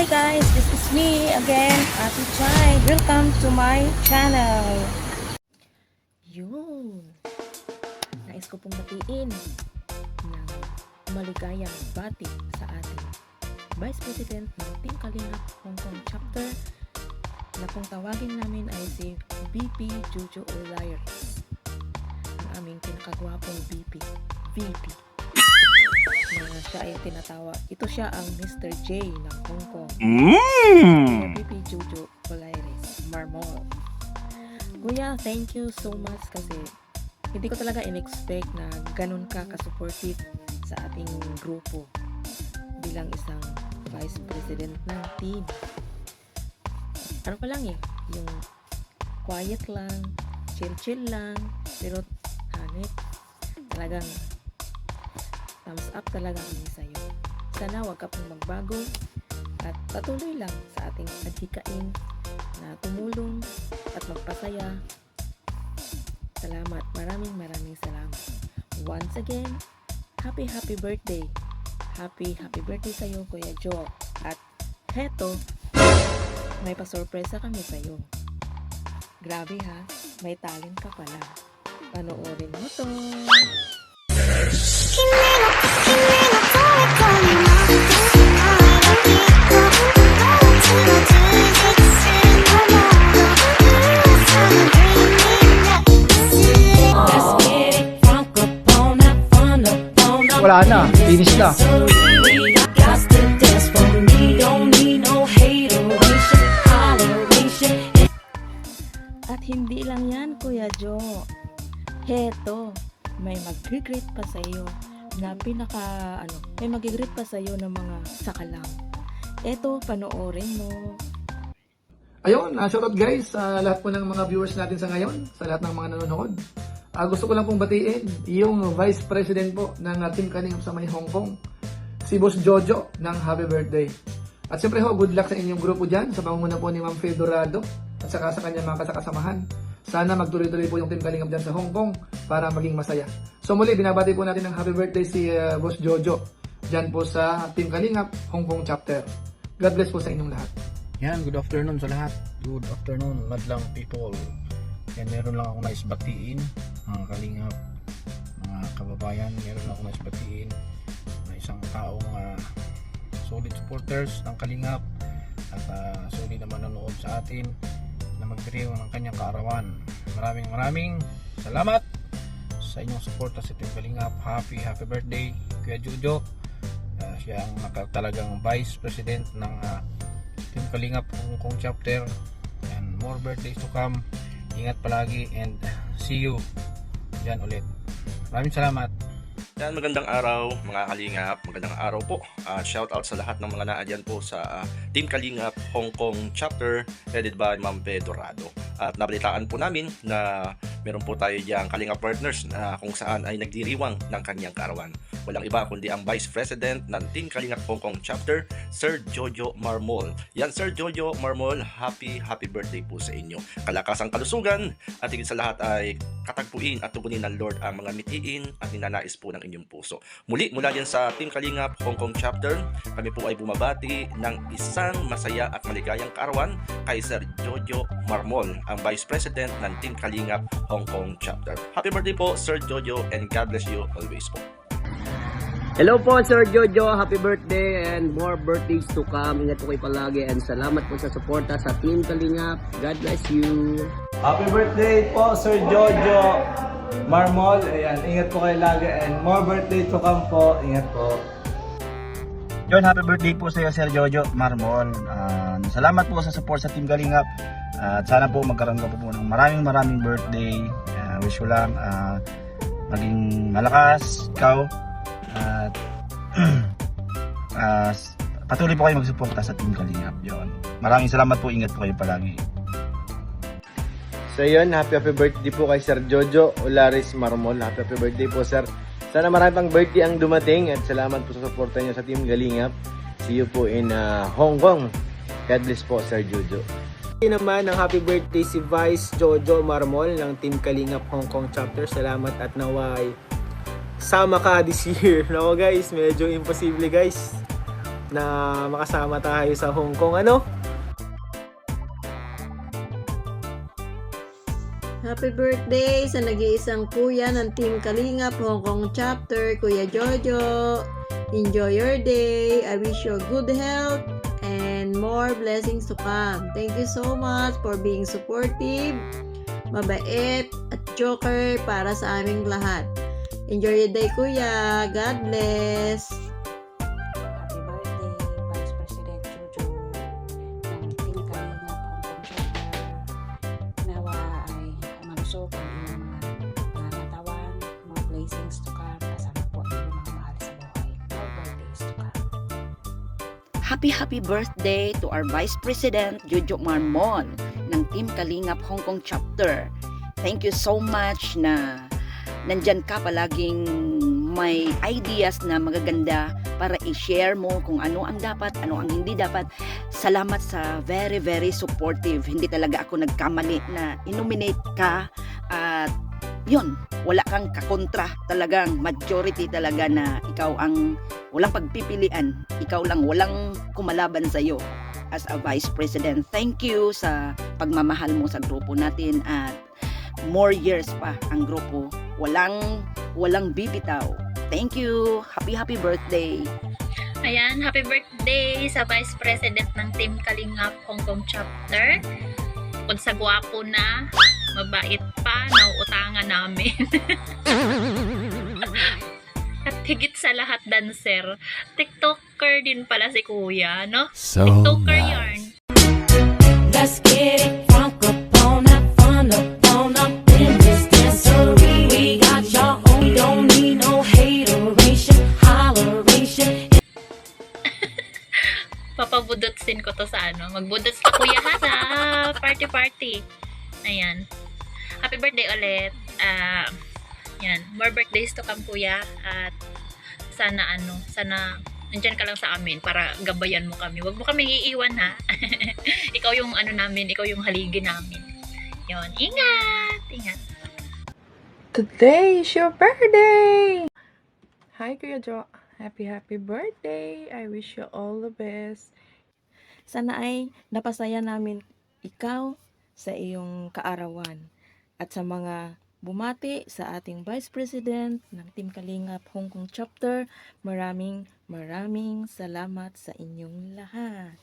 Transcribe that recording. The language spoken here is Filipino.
Hi guys, this is me again, Ate Chai. Welcome to my channel. Yun. Nais ko pong batiin ng maligayang bati sa ating Vice President ng Team Kalingap Hong Kong Chapter na kung tawagin namin ay si VP Jojo Olaires. Ang aming pinakagwapong VP. Na siya ay tinatawa. Ito siya ang Mr. J ng Hong Kong. VP Jojo Olaires Marmol. Kuya, thank you so much kasi hindi ko talaga in-expect na ganun ka ka-supportive sa ating grupo bilang isang Vice President ng team. Ano pa lang yung quiet lang, chill lang, pero hanip, talagang thumbs up talaga kami sa'yo. Sana wag ka pong magbago at patuloy lang sa ating adhikain na tumulong at magpasaya. Salamat. Maraming salamat. Once again, happy birthday. Happy birthday sa'yo, Kuya Joe. At heto, may pa-surpresa kami sa'yo. Grabe ha, may talent ka pala. Panoorin mo to. Wala na, finish na. At hindi lang yan, Kuya Joe. Heto, may mag-greet pa sa iyo na may mag-greet pa sa iyo ng mga sakalang. Eto, panoorin mo. Ayun, shoutout guys sa lahat po ng mga viewers natin sa ngayon, sa lahat ng mga nanonood. Gusto ko lang pong batiin yung Vice President po ng Team Kalingap sa may Hong Kong, si Boss Jojo ng happy birthday. At siyempre ho, good luck sa inyong grupo dyan, sa pamumuno po ni Ma'am Faye Dorado at saka sa kanyang mga kasakasamahan. Sana magtuloy-tuloy po yung Team Kalingap dyan sa Hong Kong para maging masaya. So muli, binabati po natin ng happy birthday si Boss Jojo dyan po sa Team Kalingap Hong Kong Chapter. God bless po sa inyong lahat. Yan, good afternoon sa lahat. Good afternoon, madlang people. Yan, meron lang ako nais batiin, mga kalingap, mga kababayan. Meron lang ako nais batiin na isang taong solid supporters ng kalingap at solid naman nanonood sa atin na magdiriw ng kanyang kaarawan. Maraming salamat sa inyong suporta sa Team Kalingap. Happy birthday Kuya Jojo. Siya ang talagang Vice President ng Team Kalingap Hong Kong Chapter, and more birthdays to come. Ingat palagi and see you dyan ulit. Maraming salamat. Yan, magandang araw mga Kalingap, magandang araw po. Shout out sa lahat ng mga naadyan po sa Team Kalingap Hong Kong Chapter headed by Ma'am Faye Dorado. At nabalitaan po namin na meron po tayo diyang Kalingap partners na kung saan ay nagdiriwang ng kanyang kaarawan. Walang iba kundi ang Vice President ng Team Kalingap Hong Kong Chapter, Sir Jojo Marmol. Yan, Sir Jojo Marmol, happy birthday po sa inyo. Kalakasang kalusugan at higit sa lahat ay katagpuin at tugunin ng Lord ang mga mitiin at ninanais po ng inyong puso. Muli, mula din sa Team Kalingap Hong Kong Chapter, kami po ay bumabati ng isang masaya at maligayang kaarawan kay Sir Jojo Marmol, ang Vice President ng Team Kalingap Hong Kong Chapter. Happy birthday po, Sir Jojo, and God bless you always po. Hello po Sir Jojo, happy birthday and more birthdays to come. Ingat po kayo palagi and salamat po sa suporta sa Team Kalingap. God bless you. Happy birthday po Sir Jojo Marmol. Ayan, ingat po kayo lagi and more birthday to come po. Ingat po. Yon, happy birthday po sa iyo, Sir Jojo Marmol. Salamat po sa support sa Team Kalingap. At sana po magkaroon ka po ng maraming birthday. Wish ko lang maging malakas ikaw. At patuloy po kayo magsuporta sa Team Kalingap. Yon. Maraming salamat po, ingat po kayo palagi. So yun, happy birthday po kay Sir Jojo Olaires Marmol. Happy birthday po sir. Sana marami pang birthday ang dumating at salamat po sa suporta niyo sa Team Kalingap. See you po in Hong Kong. God bless po Sir Jojo. Naman ang happy birthday si Vice Jojo Marmol ng Team Kalingap Hong Kong Chapter. Salamat at naway sama ka this year. No guys, medyo imposible guys. na makasama tayo sa Hong Kong. Ano? Happy birthday sa nag-iisang kuya ng Team Kalingap Hong Kong Chapter, Kuya Jojo. Enjoy your day. I wish you good health and more blessings to come. Thank you so much for being supportive, mabait, at joker para sa aming lahat. Enjoy your day, Kuya. God bless. Happy birthday, Vice President Jojo ng Team Kalingap Hong Kong Chapter. Nawa ay malusog ang inyong mga katawan, more blessings to come, kasama po ang inyong mga mahal sa buhay. More birthdays to come. Happy birthday to our Vice President Jojo Marmol ng Team Kalingap Hong Kong Chapter. Thank you so much na nandyan ka palaging may ideas na magaganda para i-share mo kung ano ang dapat, ano ang hindi dapat. Salamat sa very supportive. Hindi talaga ako nagkamali na inominate ka at yun, wala kang kakontra, talagang majority talaga na ikaw ang walang pagpipilian, ikaw lang, walang kumalaban sa iyo as a Vice President. Thank you sa pagmamahal mo sa grupo natin at more years pa ang grupo, walang bibitaw. Thank you, happy birthday. Ayan, happy birthday sa Vice President ng Team Kalingap Hong Kong Chapter. Kung sa gwapo na, mabait pa, nauutangan namin. At higit sa lahat, dancer. TikToker din pala si Kuya, no? So TikToker nice. yarn. Let's get it crunk up on that fun up in this dancery. We got your own, we don't need no hateration, holleration. Papabudotsin ko to sa ano. Magbudots ka, Kuya, ha? Sa party. Ayan. Happy birthday ulit. Yan. More birthdays to come, Kuya. At sana nandyan ka lang sa amin para gabayan mo kami. Huwag mo kaming iiwan, ha? Ikaw yung namin, ikaw yung haligi namin. Yun. Ingat. Today is your birthday! Hi, Kuya Jo. Happy birthday! I wish you all the best. Sana ay napasaya namin ikaw sa iyong kaarawan at sa mga bumati sa ating Vice President ng Team Kalingap Hong Kong Chapter. Maraming salamat sa inyong lahat.